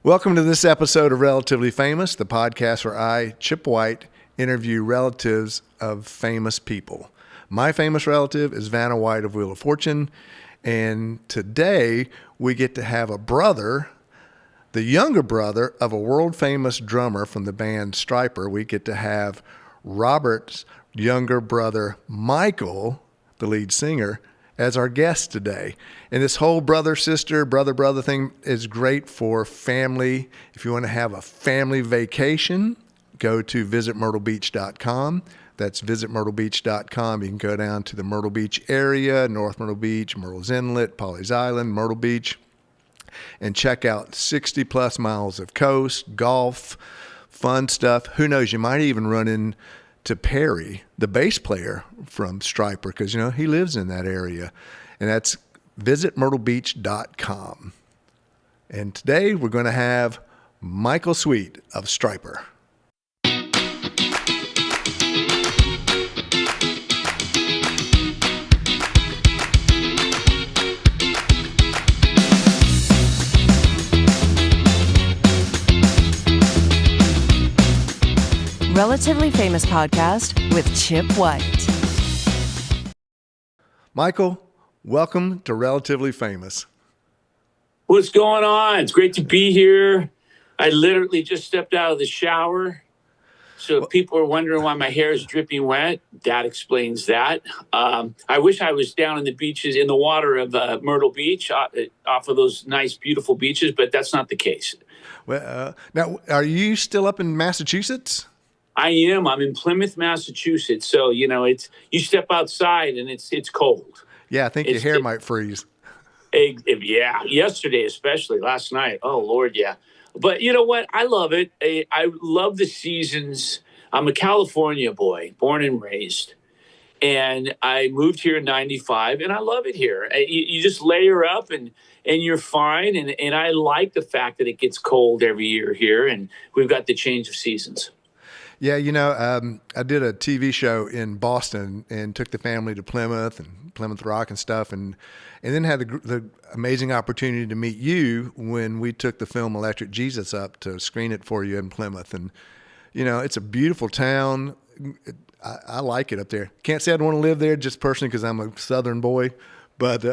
Welcome to this episode of Relatively Famous, the podcast where I, Chip White, interview relatives of famous people. My famous relative is Vanna White of Wheel of Fortune, and today we get to have a brother, the younger brother of a world-famous drummer from the band Stryper. We get to have Robert's younger brother, Micheal, the lead singer, as our guest today. And this whole brother-sister, brother-brother thing is great for family. If you want to have a family vacation, go to visitmyrtlebeach.com. That's visitmyrtlebeach.com. You can go down to the Myrtle Beach area, North Myrtle Beach, Myrtle's Inlet, Pawleys Island, Myrtle Beach, and check out 60 plus miles of coast, golf, fun stuff. Who knows, you might even run into Perry, the bass player from Stryper, because, he lives in that area. And that's visitmyrtlebeach.com. And today we're going to have Micheal Sweet of Stryper. Relatively Famous podcast with Chip White. Micheal, welcome to Relatively Famous. What's going on? It's great to be here. I literally just stepped out of the shower. So if people are wondering why my hair is dripping wet, that explains that. I wish I was down in the beaches, in the water of Myrtle Beach, off of those nice, beautiful beaches, but that's not the case. Well, now, are you still up in Massachusetts? I am. I'm in Plymouth, Massachusetts. So, it's you step outside and it's cold. Yeah, I think your hair might freeze. Yeah, yesterday especially, last night. Oh, Lord, yeah. But you know what? I love it. I love the seasons. I'm a California boy, born and raised. And I moved here in 95, and I love it here. You just layer up and you're fine. And I like the fact that it gets cold every year here, and we've got the change of seasons. Yeah, I did a TV show in Boston and took the family to Plymouth and Plymouth Rock and stuff, and then had the amazing opportunity to meet you when we took the film Electric Jesus up to screen it for you in Plymouth. And, it's a beautiful town. I like it up there. Can't say I'd want to live there just personally because I'm a Southern boy. But it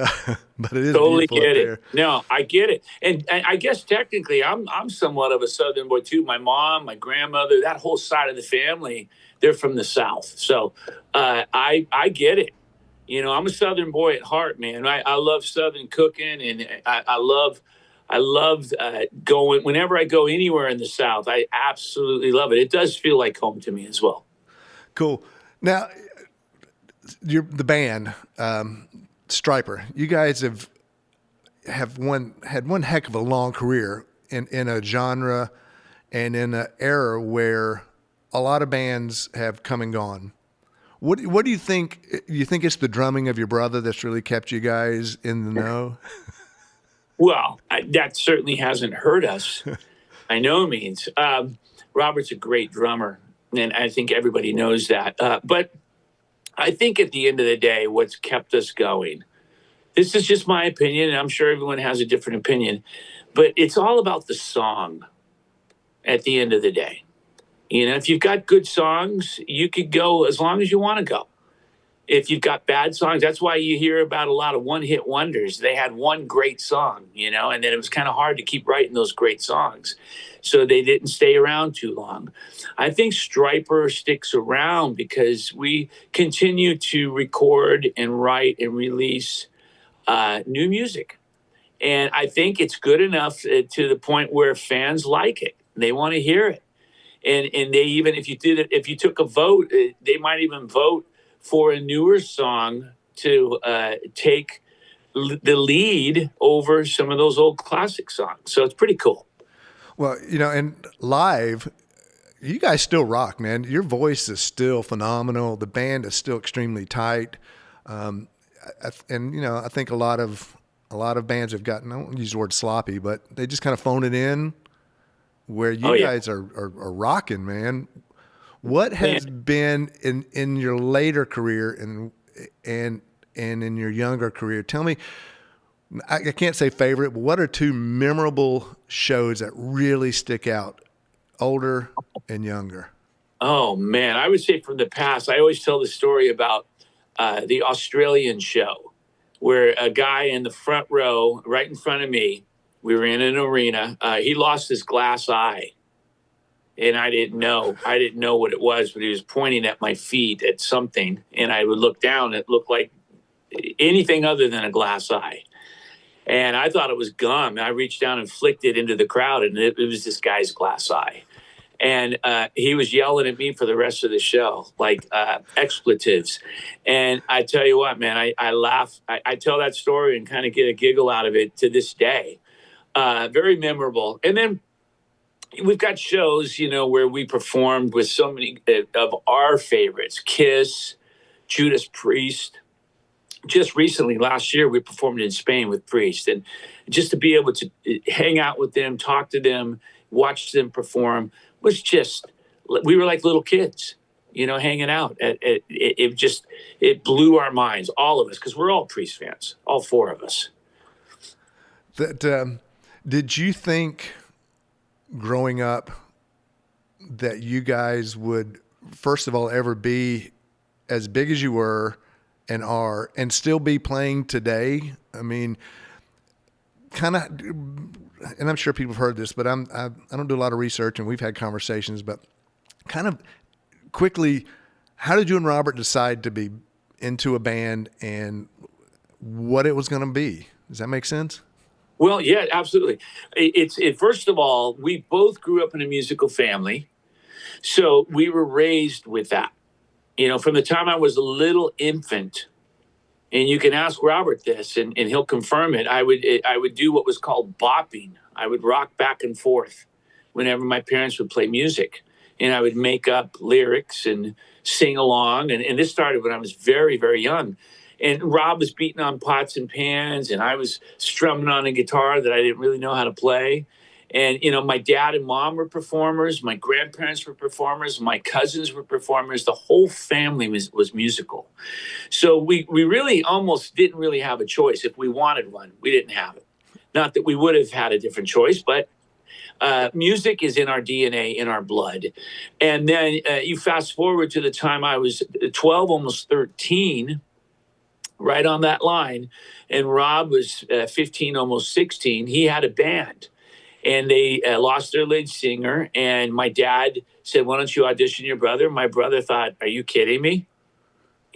is totally beautiful get up it. there. No, I get it, and I guess technically I'm somewhat of a Southern boy too. My mom, my grandmother, that whole side of the family, they're from the South. So I get it. I'm a Southern boy at heart, man. I love Southern cooking, and I love going whenever I go anywhere in the South. I absolutely love it. It does feel like home to me as well. Cool. Now, the band. Stryper, you guys had one heck of a long career in a genre and in an era where a lot of bands have come and gone. What do you think? You think it's the drumming of your brother that's really kept you guys in the know? Well, that certainly hasn't hurt us by no means. Robert's a great drummer, and I think everybody knows that. But I think at the end of the day, what's kept us going, this is just my opinion, and I'm sure everyone has a different opinion, but it's all about the song at the end of the day. If you've got good songs, you could go as long as you want to go. If you've got bad songs, that's why you hear about a lot of one-hit wonders. They had one great song, and then it was kind of hard to keep writing those great songs. So they didn't stay around too long. I think Stryper sticks around because we continue to record and write and release new music. And I think it's good enough to the point where fans like it. They want to hear it. And they even, if you took a vote, they might even vote for a newer song to take the lead over some of those old classic songs. So it's pretty cool. Well, and live, you guys still rock, man. Your voice is still phenomenal. The band is still extremely tight. I think a lot of bands have gotten, I don't use the word sloppy, but they just kind of phone it in, where you guys are rocking, man. What has been in your later career and in your younger career? Tell me, I can't say favorite, but what are two memorable shows that really stick out, older and younger? Oh man, I would say from the past, I always tell the story about the Australian show, where a guy in the front row, right in front of me, we were in an arena. He lost his glass eye, and I didn't know. I didn't know what it was, but he was pointing at my feet at something, and I would look down. It looked like anything other than a glass eye. And I thought it was gum. I reached down and flicked it into the crowd, and it was this guy's glass eye. And he was yelling at me for the rest of the show, like expletives. And I tell you what, man, I laugh. I tell that story and kind of get a giggle out of it to this day. Very memorable. And then we've got shows, where we performed with so many of our favorites: Kiss, Judas Priest. Just recently, last year, we performed in Spain with Priest. And just to be able to hang out with them, talk to them, watch them perform was just, we were like little kids, hanging out. It blew our minds, all of us, because we're all Priest fans, all four of us. Did you think growing up that you guys would, first of all, ever be as big as you were and are, and still be playing today? I mean, kind of, and I'm sure people have heard this, but I don't do a lot of research, and we've had conversations, but kind of quickly, how did you and Robert decide to be into a band and what it was going to be? Does that make sense? Well, yeah, absolutely. First of all, we both grew up in a musical family, so we were raised with that. From the time I was a little infant, and you can ask Robert this, and he'll confirm it. I would do what was called bopping. I would rock back and forth whenever my parents would play music, and I would make up lyrics and sing along. And this started when I was very, very young. And Rob was beating on pots and pans, and I was strumming on a guitar that I didn't really know how to play. And, my dad and mom were performers. My grandparents were performers. My cousins were performers. The whole family was musical. So we really almost didn't really have a choice. If we wanted one, we didn't have it. Not that we would have had a different choice, but music is in our DNA, in our blood. And then you fast forward to the time I was 12, almost 13, right on that line. And Rob was 15, almost 16. He had a band. And they lost their lead singer. And my dad said, "Why don't you audition your brother?" My brother thought, "Are you kidding me?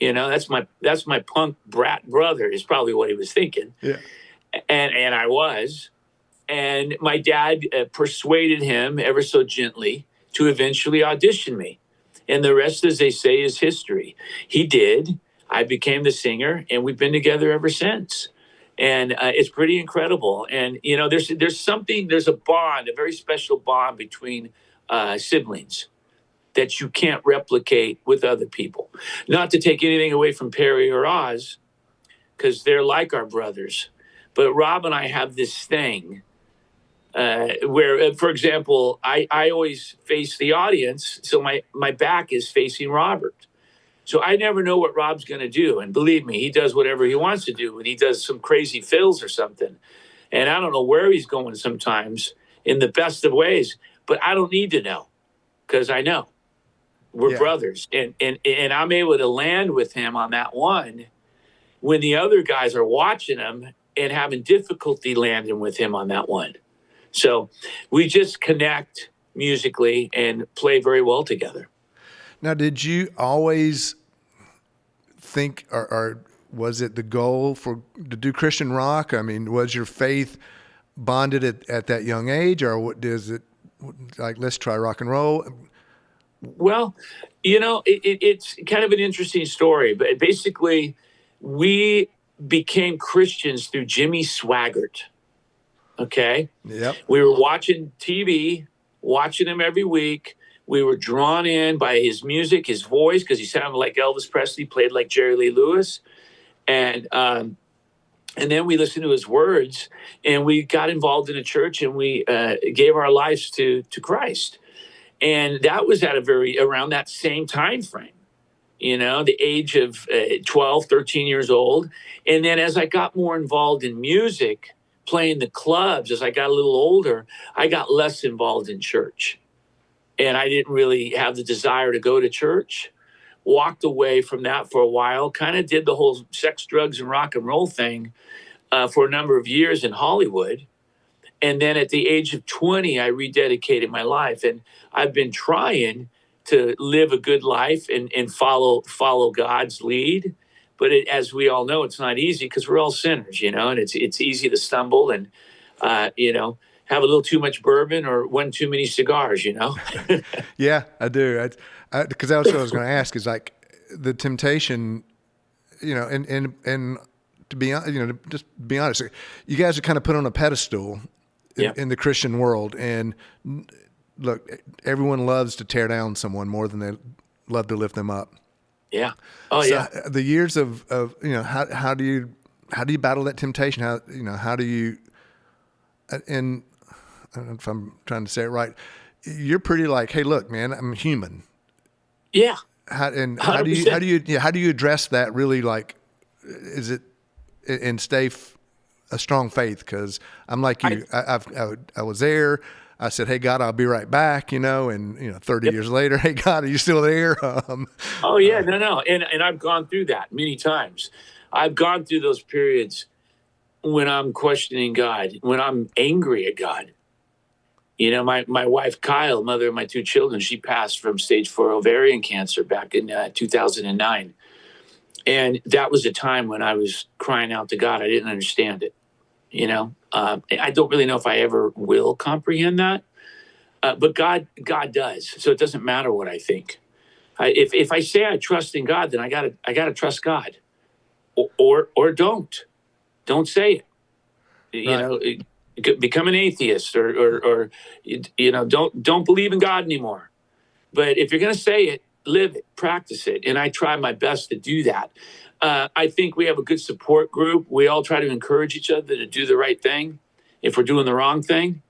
That's my punk brat brother," is probably what he was thinking. Yeah. And I was. And my dad persuaded him ever so gently to eventually audition me. And the rest, as they say, is history. He did. I became the singer, and we've been together ever since. And it's pretty incredible. And there's a bond, a very special bond between siblings that you can't replicate with other people. Not to take anything away from Perry or Oz, because they're like our brothers, but Rob and I have this thing where, for example, I always face the audience, so my back is facing Robert. So I never know what Rob's going to do. And believe me, he does whatever he wants to do. And he does some crazy fills or something. And I don't know where he's going sometimes, in the best of ways. But I don't need to know, because I know we're brothers. And I'm able to land with him on that one when the other guys are watching him and having difficulty landing with him on that one. So we just connect musically and play very well together. Now, did you always think, or was it the goal to do Christian rock? I mean, was your faith bonded at that young age, or what does it, like, let's try rock and roll? Well, it's kind of an interesting story, but basically we became Christians through Jimmy Swaggart. Okay. Yep. We were watching TV, watching him every week. We were drawn in by his music, his voice, because he sounded like Elvis Presley, played like Jerry Lee Lewis. And then we listened to his words, and we got involved in a church, and we gave our lives to Christ. And that was at around that same time frame. the age of 12, 13 years old. And then as I got more involved in music, playing the clubs, as I got a little older, I got less involved in church. And I didn't really have the desire to go to church. Walked away from that for a while, kind of did the whole sex, drugs, and rock and roll thing for a number of years in Hollywood. And then at the age of 20, I rededicated my life. And I've been trying to live a good life and follow God's lead. But as we all know, it's not easy because we're all sinners, and it's easy to stumble and, have a little too much bourbon or one too many cigars. Yeah, I do. Because that's what I was going to ask is like the temptation, and to be, just be honest, you guys are kind of put on a pedestal in the Christian world. And look, everyone loves to tear down someone more than they love to lift them up. Yeah. Oh, so yeah. The years of how do you battle that temptation? How do you, and I don't know if I'm trying to say it right. You're pretty like, hey, look, man, I'm human. Yeah. How do you address that? Really, like, is it and stay a strong faith? Because I'm like you. I was there. I said, hey, God, I'll be right back. And 30 years later, hey, God, are you still there? Oh yeah, no, and I've gone through that many times. I've gone through those periods when I'm questioning God, when I'm angry at God. My wife, Kyle, mother of my two children, she passed from stage 4 ovarian cancer back in 2009. And that was a time when I was crying out to God. I didn't understand it. I don't really know if I ever will comprehend that. But God does. So it doesn't matter what I think. If I say I trust in God, then I gotta trust God, or don't say it. Right. Become an atheist, or don't believe in God anymore. But if you're gonna say it, live it, practice it, and I try my best to do that. I think we have a good support group. We all try to encourage each other to do the right thing if we're doing the wrong thing,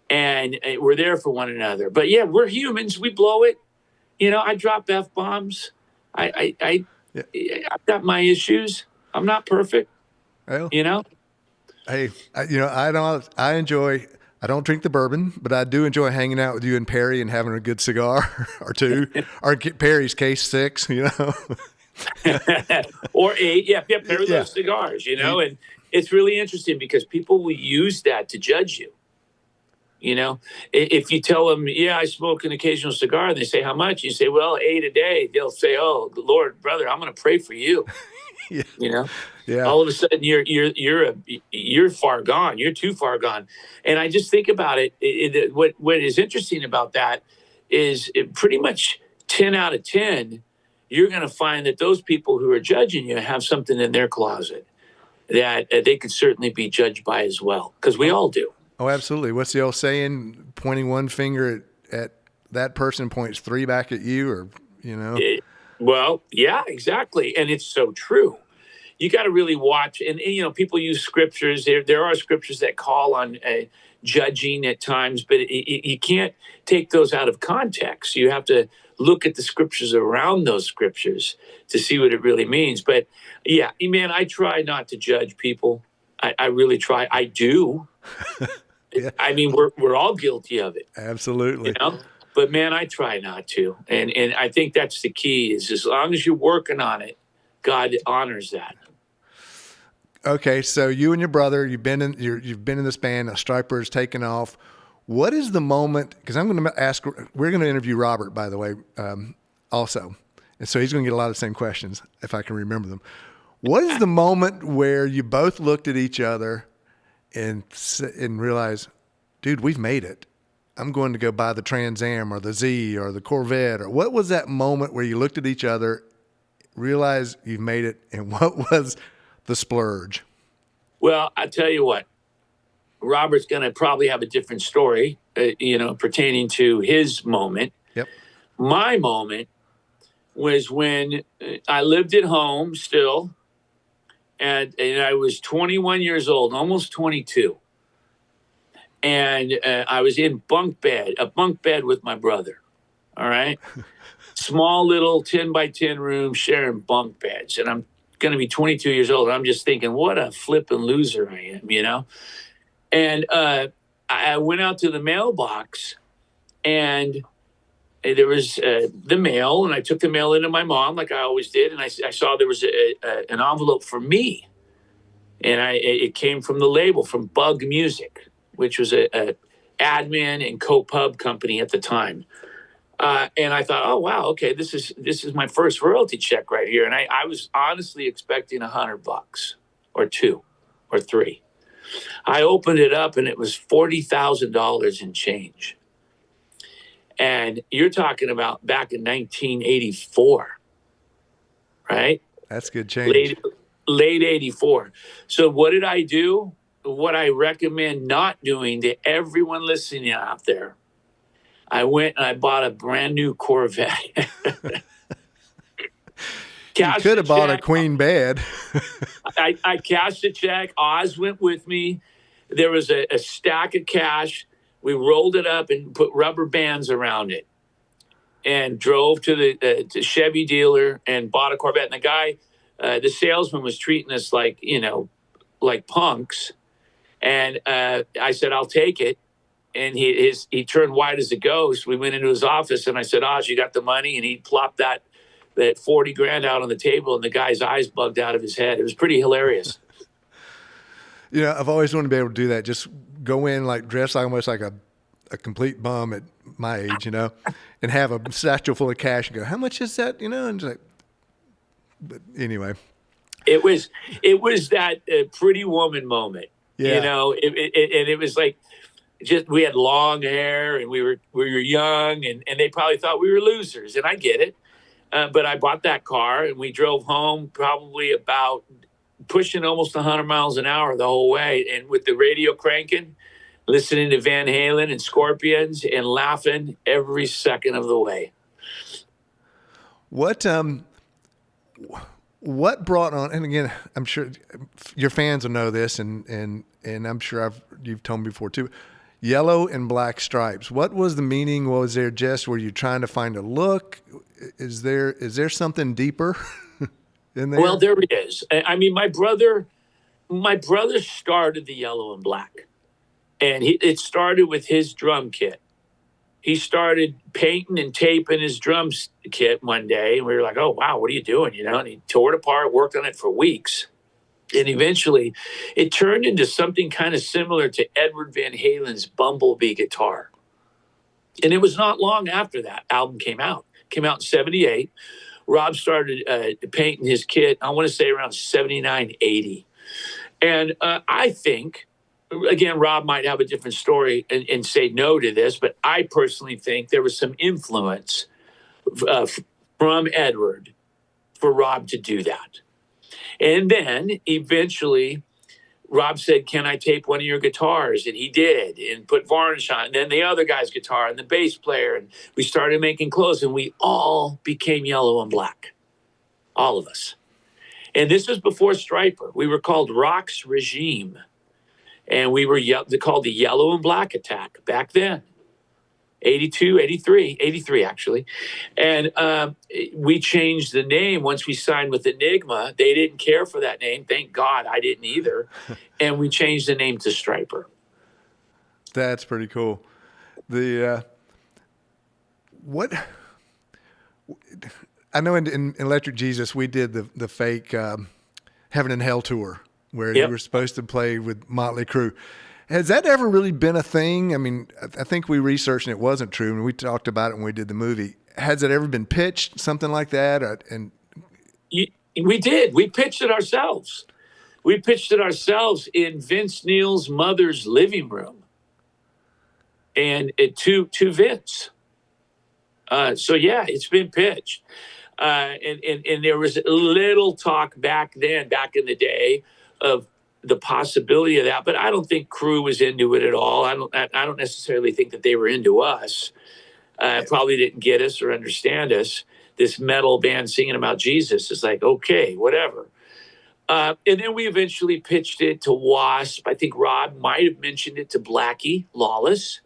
and we're there for one another. But yeah, we're humans. We blow it. I drop F-bombs. Yeah. I've got my issues. I'm not perfect. Well, You know? hey, I don't drink the bourbon, but I do enjoy hanging out with you and Perry and having a good cigar or two, or in Perry's case, 6, Or 8. Yeah, pair those cigars, and it's really interesting because people will use that to judge you. If you tell them, yeah, I smoke an occasional cigar, and they say, how much? You say, well, 8 a day. They'll say, oh, Lord, brother, I'm going to pray for you. Yeah. Yeah. All of a sudden you're far gone. You're too far gone. And I just think about it. What is interesting about that is pretty much 10 out of 10, you're going to find that those people who are judging you have something in their closet that they could certainly be judged by as well, because we all do. Oh, absolutely. What's the old saying? Pointing one finger at that person points 3 back at you, or Well, yeah, exactly, and it's so true. You got to really watch, and people use scriptures. There are scriptures that call on judging at times, but you can't take those out of context. You have to look at the scriptures around those scriptures to see what it really means. But yeah, man, I try not to judge people. I really try. I do. Yeah. I mean, we're all guilty of it. Absolutely. But man, I try not to. And I think that's the key, is as long as you're working on it, God honors that. Okay, so you and your brother, you've been in this band. Stryper is taken off. What is the moment? Because I'm going to ask. We're going to interview Robert, by the way, also, and so he's going to get a lot of the same questions if I can remember them. What is the moment where you both looked at each other and realized, dude, we've made it? I'm going to go buy the Trans Am or the Z or the Corvette. Or what was that moment where you looked at each other, realized you've made it, and what was the splurge? Well, I tell you what, Robert's going to probably have a different story, pertaining to his moment. Yep. My moment was when I lived at home still, and I was 21 years old, almost 22. And I was in a bunk bed with my brother. All right. Small little 10 by 10 room sharing bunk beds. And I'm going to be 22 years old. I'm just thinking, what a flippin' loser I am, you know? And I went out to the mailbox and there was the mail, and I took the mail into my mom like I always did. And I saw there was an envelope for me. And it came from the label from Bug Music, which was a admin and co-pub company at the time. And I thought, oh wow, okay, this is my first royalty check right here. And I was honestly expecting $100 or two or three. I opened it up and it was $40,000 in change. And you're talking about back in 1984, right? That's good change. Late 84. So what did I do? What I recommend not doing to everyone listening out there. I went and I bought a brand new Corvette. You could have bought a queen bed. I cashed a check. Oz went with me. There was a stack of cash. We rolled it up and put rubber bands around it and drove to the Chevy dealer and bought a Corvette. And the guy, the salesman was treating us like, like punks. And I said, I'll take it. And he turned white as a ghost. We went into his office and I said, Oz, you got the money? And he plopped that 40 grand out on the table and the guy's eyes bugged out of his head. It was pretty hilarious. I've always wanted to be able to do that. Just go in like dress almost like a complete bum at my age, and have a satchel full of cash and go, how much is that? And just like, but anyway, it was that Pretty Woman moment, yeah. And it was like, just we had long hair and we were young and they probably thought we were losers, and I get it. But I bought that car and we drove home probably about pushing almost 100 miles an hour the whole way, and with the radio cranking, listening to Van Halen and Scorpions and laughing every second of the way. What brought on, and again, I'm sure your fans will know this, and I'm sure you've told me before too, yellow and black stripes. What was the meaning? Was there were you trying to find a look? Is there something deeper in there? Well, there is. I mean, my brother started the yellow and black, and it started with his drum kit. He started painting and taping his drum kit one day, and we were like, oh, wow, what are you doing? And he tore it apart, worked on it for weeks. And eventually it turned into something kind of similar to Edward Van Halen's Bumblebee guitar. And it was not long after that album came out. It came out in 78. Rob started painting his kit, I want to say around 79, 80. And I think, again, Rob might have a different story and say no to this, but I personally think there was some influence from Edward for Rob to do that. And then eventually Rob said, can I tape one of your guitars? And he did, and put varnish on it. And then the other guy's guitar and the bass player. And we started making clothes, and we all became yellow and black. All of us. And this was before Stryper. We were called Rock's Regime. And we were called the Yellow and Black Attack back then. 82, 83 actually. And we changed the name once we signed with Enigma. They didn't care for that name. Thank God I didn't either. And we changed the name to Stryper. That's pretty cool. I know in Electric Jesus, we did the fake Heaven and Hell tour where you were supposed to play with Motley Crue. Has that ever really been a thing? I mean, I think we researched and it wasn't true, and we talked about it when we did the movie. Has it ever been pitched, something like that? We did. We pitched it ourselves. We pitched it ourselves in Vince Neil's mother's living room, and to Vince. So yeah, it's been pitched, and there was a little talk back in the day of the possibility of that, but I don't think Crew was into it at all. I don't necessarily think that they were into us. Probably didn't get us or understand us. This metal band singing about Jesus is like, okay, whatever. And then we eventually pitched it to Wasp. I think Rob might have mentioned it to Blackie Lawless.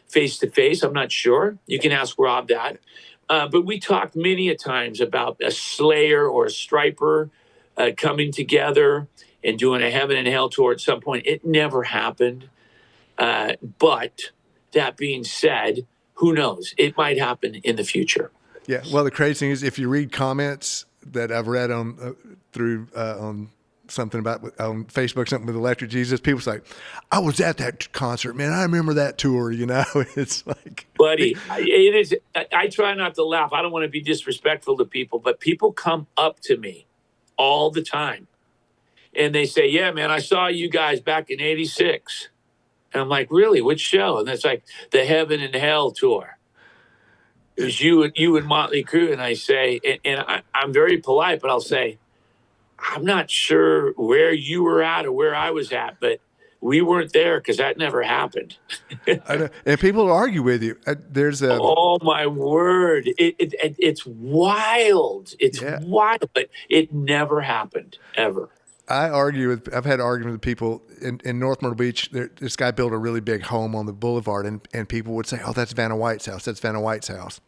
face to face. I'm not sure. You can ask Rob that. But we talked many a times about a Slayer or a Stryper coming together and doing a Heaven and Hell tour at some point. It never happened. But that being said, who knows? It might happen in the future. Yeah. Well, the crazy thing is, if you read comments that I've read on through on something about on Facebook, something with Electric Jesus, people say, "I was at that concert, man. I remember that tour." You know, it's like, buddy, it is. I try not to laugh. I don't want to be disrespectful to people, but people come up to me all the time and they say, "Yeah, man, I saw you guys back in '86." And I'm like, "Really? Which show?" And it's like the Heaven and Hell tour. It was you and Motley Crue. And I say, I'm very polite, but I'll say, I'm not sure where you were at or where I was at, but we weren't there because that never happened. I know, and people argue with you. There's a Oh my word! It's wild. It's wild, but it never happened ever. I've had arguments with people in North Myrtle Beach. This guy built a really big home on the boulevard, and people would say, "Oh, that's Vanna White's house. That's Vanna White's house."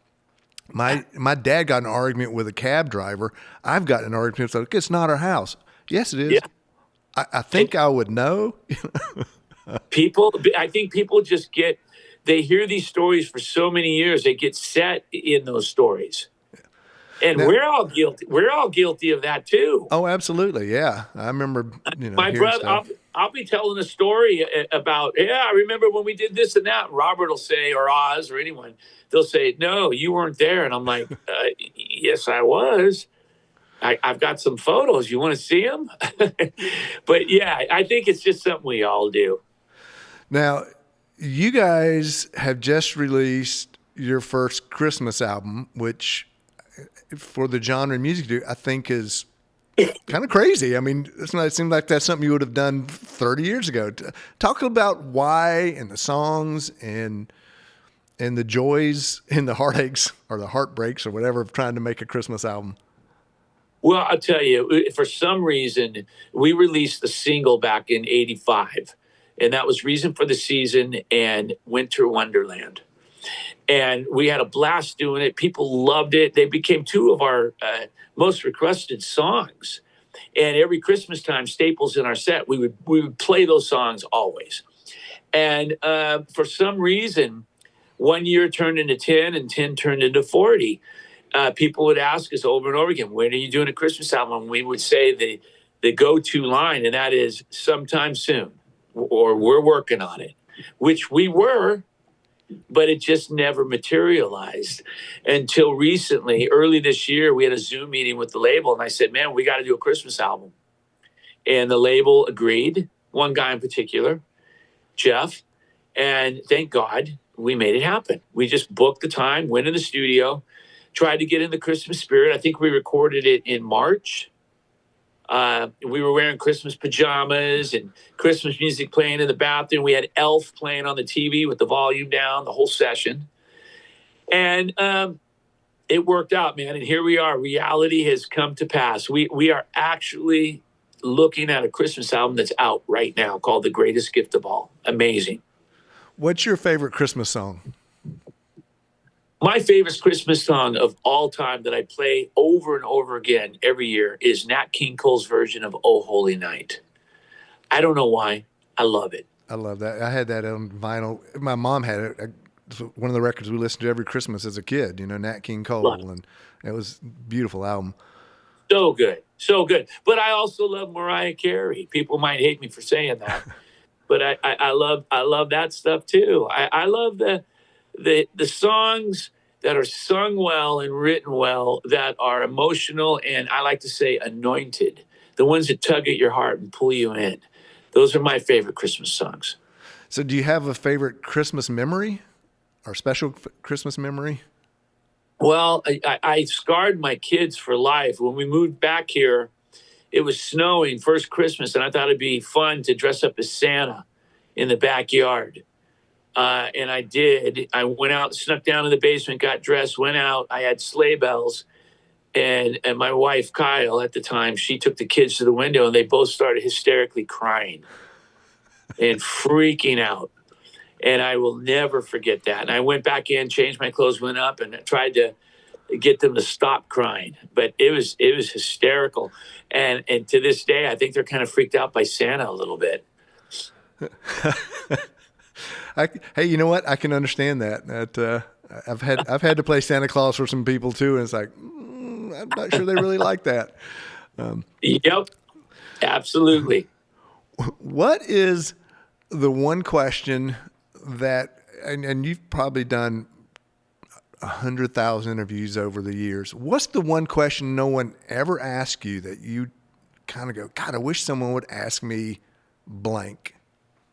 My dad got in an argument with a cab driver. I've gotten an argument with, like, it's not our house. Yes, it is. Yeah. I think I would know. I think people just they hear these stories for so many years. They get set in those stories. And now, we're all guilty. We're all guilty of that too. Oh, absolutely. Yeah. I remember, my brother, I'll be telling a story about, I remember when we did this and that. Robert will say, or Oz or anyone, they'll say, "No, you weren't there." And I'm like, yes, I was. I've got some photos. You want to see them? But yeah, I think it's just something we all do. Now, you guys have just released your first Christmas album, which for the genre of music you do, I think is kind of crazy. I mean, it seems like that's something you would have done 30 years ago. Talk about why and the songs and the joys and the heartaches or the heartbreaks or whatever of trying to make a Christmas album. Well, I'll tell you, for some reason, we released a single back in '85, and that was Reason for the Season and Winter Wonderland. And we had a blast doing it. People loved it. They became two of our most requested songs. And every Christmas time, staples in our set, we would play those songs always. And for some reason, 1 year turned into 10 and 10 turned into 40. People would ask us over and over again, "When are you doing a Christmas album?" And we would say the go-to line, and that is "sometime soon," or "we're working on it," which we were, but it just never materialized until recently. Early this year, we had a Zoom meeting with the label, and I said, "Man, we got to do a Christmas album." And the label agreed, one guy in particular, Jeff, and thank God we made it happen. We just booked the time, went in the studio, tried to get in the Christmas spirit. I think we recorded it in March. We were wearing Christmas pajamas and Christmas music playing in the bathroom. We had Elf playing on the TV with the volume down the whole session. And it worked out, man. And here we are. Reality has come to pass. We are actually looking at a Christmas album that's out right now called The Greatest Gift of All. Amazing. What's your favorite Christmas song? My favorite Christmas song of all time that I play over and over again every year is Nat King Cole's version of "Oh Holy Night." I don't know why. I love it. I love that. I had that on vinyl. My mom had it. One of the records we listened to every Christmas as a kid, Nat King Cole. And it was a beautiful album. So good. So good. But I also love Mariah Carey. People might hate me for saying that. But I love that stuff too. I love the songs that are sung well and written well, that are emotional and, I like to say, anointed. The ones that tug at your heart and pull you in. Those are my favorite Christmas songs. So do you have a favorite Christmas memory or special Christmas memory? Well, I scarred my kids for life. When we moved back here, it was snowing first Christmas, and I thought it'd be fun to dress up as Santa in the backyard. And I did. I went out, snuck down in the basement, got dressed, went out. I had sleigh bells. And my wife, Kyle, at the time, she took the kids to the window, and they both started hysterically crying and freaking out. And I will never forget that. And I went back in, changed my clothes, went up, and tried to get them to stop crying. But it was hysterical. And to this day, I think they're kind of freaked out by Santa a little bit. Hey, you know what? I can understand that. I've had to play Santa Claus for some people too, and it's like I'm not sure they really like that. Yep, absolutely. What is the one question that, and you've probably done 100,000 interviews over the years. What's the one question no one ever asked you that you kind of go, God, I wish someone would ask me blank?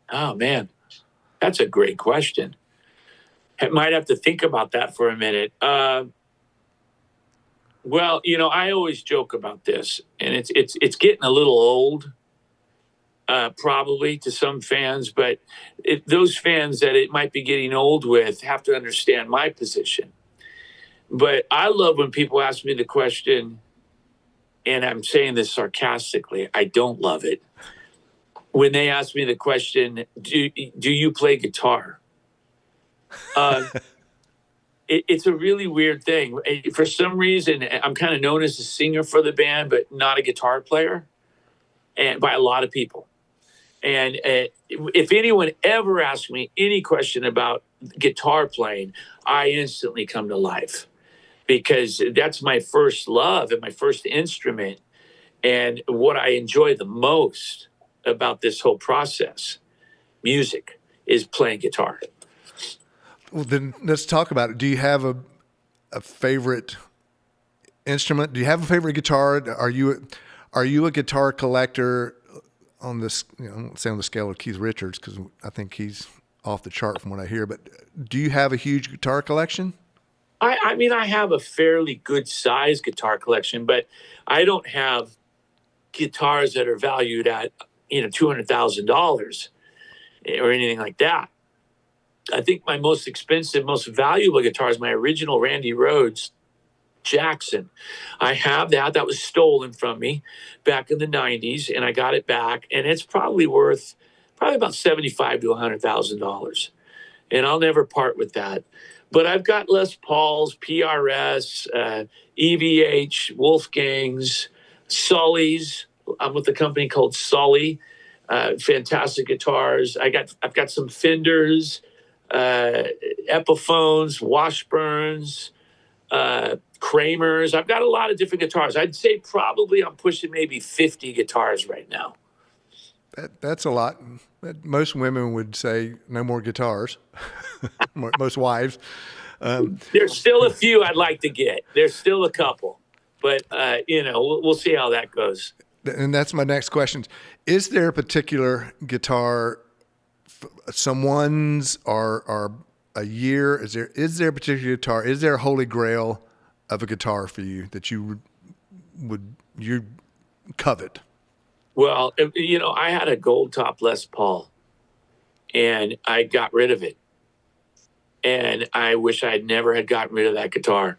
Oh man, that's a great question. I might have to think about that for a minute. Well, I always joke about this, and it's getting a little old, probably to some fans, but those fans that it might be getting old with have to understand my position. But I love when people ask me the question, and I'm saying this sarcastically, I don't love it. When they ask me the question, do you play guitar? It's a really weird thing. For some reason, I'm kind of known as a singer for the band, but not a guitar player, and by a lot of people. And if anyone ever asks me any question about guitar playing, I instantly come to life because that's my first love and my first instrument. And what I enjoy the most about this whole process, music, is playing guitar. Well, then let's talk about it. Do you have a favorite instrument? Do you have a favorite guitar? Are you a guitar collector on this? I won't say on the scale of Keith Richards because I think he's off the chart from what I hear. But do you have a huge guitar collection? I mean, I have a fairly good sized guitar collection, but I don't have guitars that are valued at $200,000 or anything like that. I think my most expensive, most valuable guitar is my original Randy Rhoads Jackson. I have that. That was stolen from me back in the 90s, and I got it back, and it's probably worth about $75,000 to $100,000. And I'll never part with that. But I've got Les Pauls, PRS, EVH, Wolfgangs, Sully's. I'm with a company called Sully. Fantastic guitars. I've got some Fenders, Epiphones, Washburns, Kramers. I've got a lot of different guitars. I'd say probably I'm pushing maybe 50 guitars right now. That's a lot. Most women would say no more guitars. Most wives. There's still a few I'd like to get. There's still a couple, but we'll see how that goes. And that's my next question. Is there a particular guitar, someone's or a year? Is there a particular guitar? Is there a holy grail of a guitar for you that you covet? Well, I had a gold top Les Paul, and I got rid of it. And I wish I never had gotten rid of that guitar.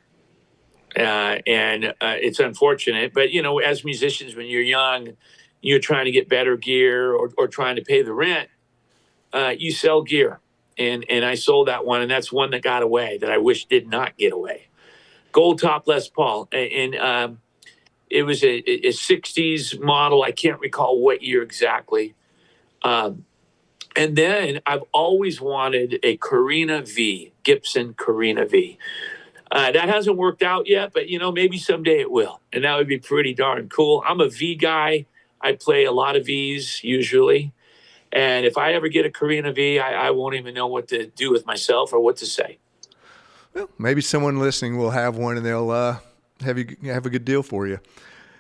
And it's unfortunate, but as musicians, when you're young, you're trying to get better gear or trying to pay the rent. You sell gear, and I sold that one, and that's one that got away that I wish did not get away. Gold top Les Paul, and it was a 60s model. I can't recall what year exactly. And then I've always wanted a Carina V, Gibson Carina V. That hasn't worked out yet, but maybe someday it will, and that would be pretty darn cool. I'm a V guy. I play a lot of Vs usually, and if I ever get a Carina V, I won't even know what to do with myself or what to say. Well, maybe someone listening will have one, and they'll have a good deal for you.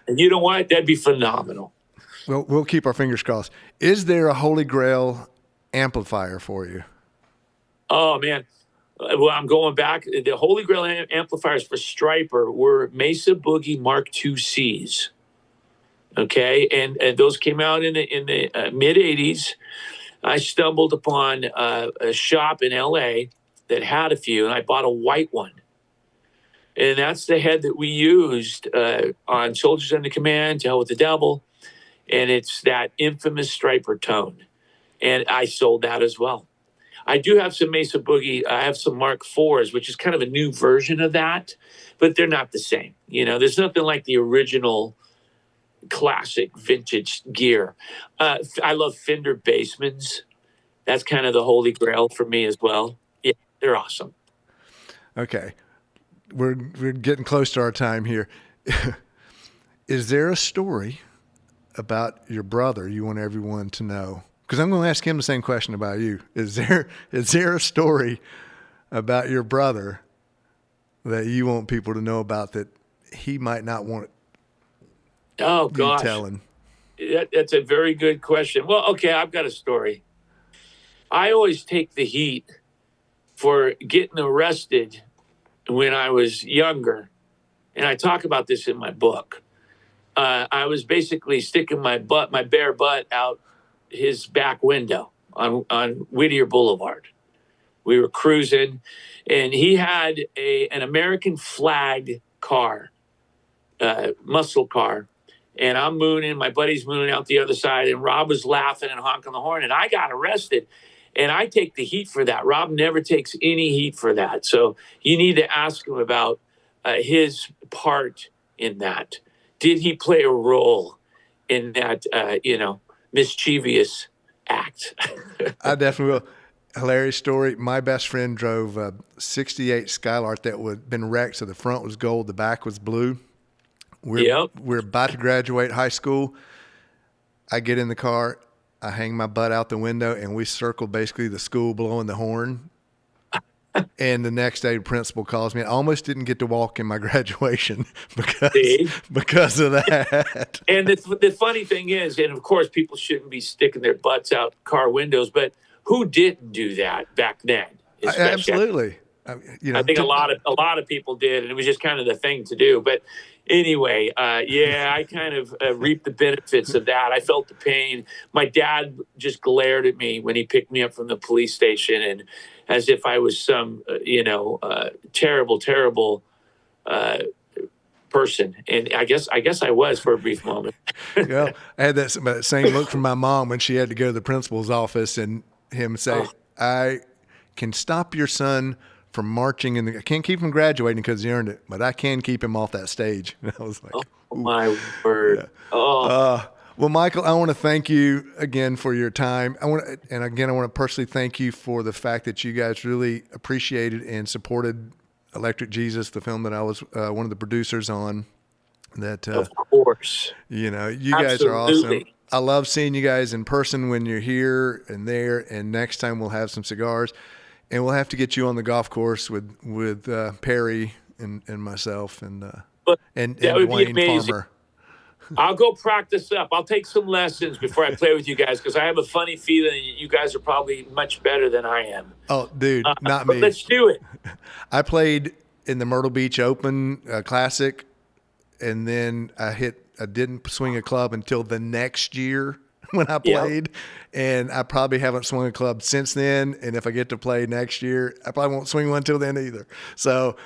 And you know what? That'd be phenomenal. Well, we'll keep our fingers crossed. Is there a holy grail amplifier for you? Oh man. Well, I'm going back. The Holy Grail amplifiers for Stryper were Mesa Boogie Mark II Cs. Okay, and those came out in the mid '80s. I stumbled upon a shop in LA that had a few, and I bought a white one. And that's the head that we used on Soldiers Under Command, To Hell with the Devil, and it's that infamous Stryper tone. And I sold that as well. I do have some Mesa Boogie. I have some Mark IVs, which is kind of a new version of that, but they're not the same. There's nothing like the original classic vintage gear. I love Fender Basemans. That's kind of the holy grail for me as well. Yeah, they're awesome. Okay. We're getting close to our time here. Is there a story about your brother you want everyone to know? Because I'm going to ask him the same question about you. Is there a story about your brother that you want people to know about that he might not want Oh, you gosh. telling? That's a very good question. Well, okay, I've got a story. I always take the heat for getting arrested when I was younger. And I talk about this in my book. I was basically sticking my bare butt out his back window on Whittier Boulevard. We were cruising, and he had an American flag car, muscle car. And I'm mooning, my buddy's mooning out the other side, and Rob was laughing and honking the horn, and I got arrested. And I take the heat for that. Rob never takes any heat for that. So you need to ask him about his part in that. Did he play a role in that, mischievous act? I definitely will. Hilarious story. My best friend drove a 68 Skylark that had been wrecked, so the front was gold, the back was blue. We're about to graduate high school. I get in the car, I hang my butt out the window, and we circle basically the school blowing the horn. And the next day, the principal calls me. I almost didn't get to walk in my graduation because of that. And the funny thing is, and of course, people shouldn't be sticking their butts out car windows, but who didn't do that back then? Absolutely. I think a lot of people did, and it was just kind of the thing to do. But anyway, I kind of reaped the benefits of that. I felt the pain. My dad just glared at me when he picked me up from the police station, and as if I was some, terrible, terrible person. And I guess I was for a brief moment. I had that same look from my mom when she had to go to the principal's office and him say, I can stop your son from marching, and I can't keep him graduating because he earned it, but I can keep him off that stage. And I was like, oh my word. Yeah. Well, Michael, I want to thank you again for your time. I want to personally thank you for the fact that you guys really appreciated and supported Electric Jesus, the film that I was one of the producers on. That of course, you Absolutely. Guys are awesome. I love seeing you guys in person when you're here and there. And next time we'll have some cigars, and we'll have to get you on the golf course with Perry and myself and Dwayne Farmer. I'll go practice up. I'll take some lessons before I play with you guys, because I have a funny feeling you guys are probably much better than I am. Oh, dude, not me. Let's do it. I played in the Myrtle Beach Open Classic, and then I didn't swing a club until the next year when I played, and I probably haven't swung a club since then. And if I get to play next year, I probably won't swing one till then either. So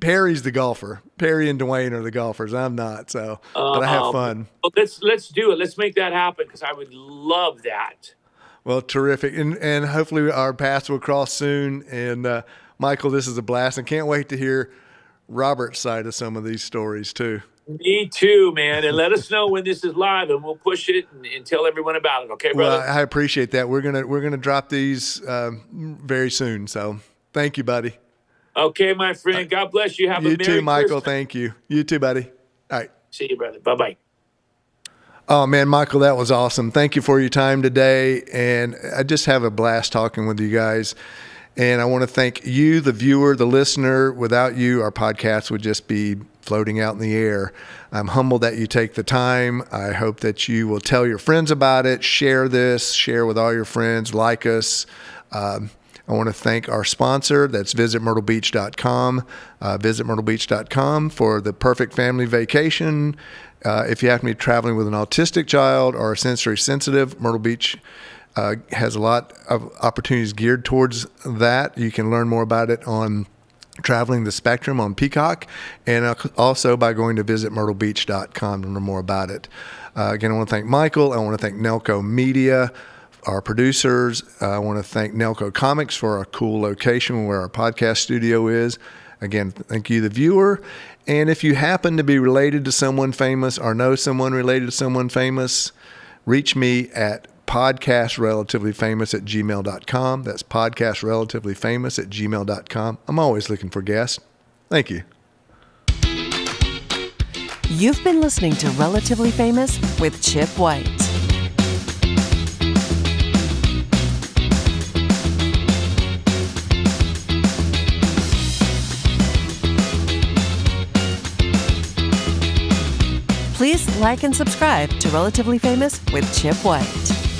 Perry's the golfer. Perry and Dwayne are the golfers. I'm not. So, but I have fun. Well, let's do it. Let's make that happen, because I would love that. Well, terrific, and hopefully our paths will cross soon. And Michael, this is a blast, and can't wait to hear Robert's side of some of these stories too. Me too, man. And let us know when this is live, and we'll push it and tell everyone about it. Okay, brother? Well, I appreciate that. We're gonna drop these very soon. So, thank you, buddy. Okay, my friend. God bless you. Have a Merry Christmas. You too, Michael. Christmas. Thank you. You too, buddy. All right. See you, brother. Bye-bye. Oh, man, Michael, that was awesome. Thank you for your time today. And I just have a blast talking with you guys. And I want to thank you, the viewer, the listener. Without you, our podcast would just be floating out in the air. I'm humbled that you take the time. I hope that you will tell your friends about it. Share with all your friends, like us. I want to thank our sponsor. That's visitmyrtlebeach.com. Visit myrtlebeach.com for the perfect family vacation. If you happen to be traveling with an autistic child or a sensory sensitive, Myrtle Beach has a lot of opportunities geared towards that. You can learn more about it on Traveling the Spectrum on Peacock, and also by going to visitmyrtlebeach.com to learn more about it. Again, I want to thank Michael. I want to thank Nelco Media our producers. I want to thank Nelco Comics for our cool location where our podcast studio is. Again, thank you, the viewer. And if you happen to be related to someone famous or know someone related to someone famous, reach me at podcastrelativelyfamous@gmail.com. That's podcastrelativelyfamous@gmail.com. I'm always looking for guests. Thank you. You've been listening to Relatively Famous with Chip White. Please like and subscribe to Relatively Famous with Chip White.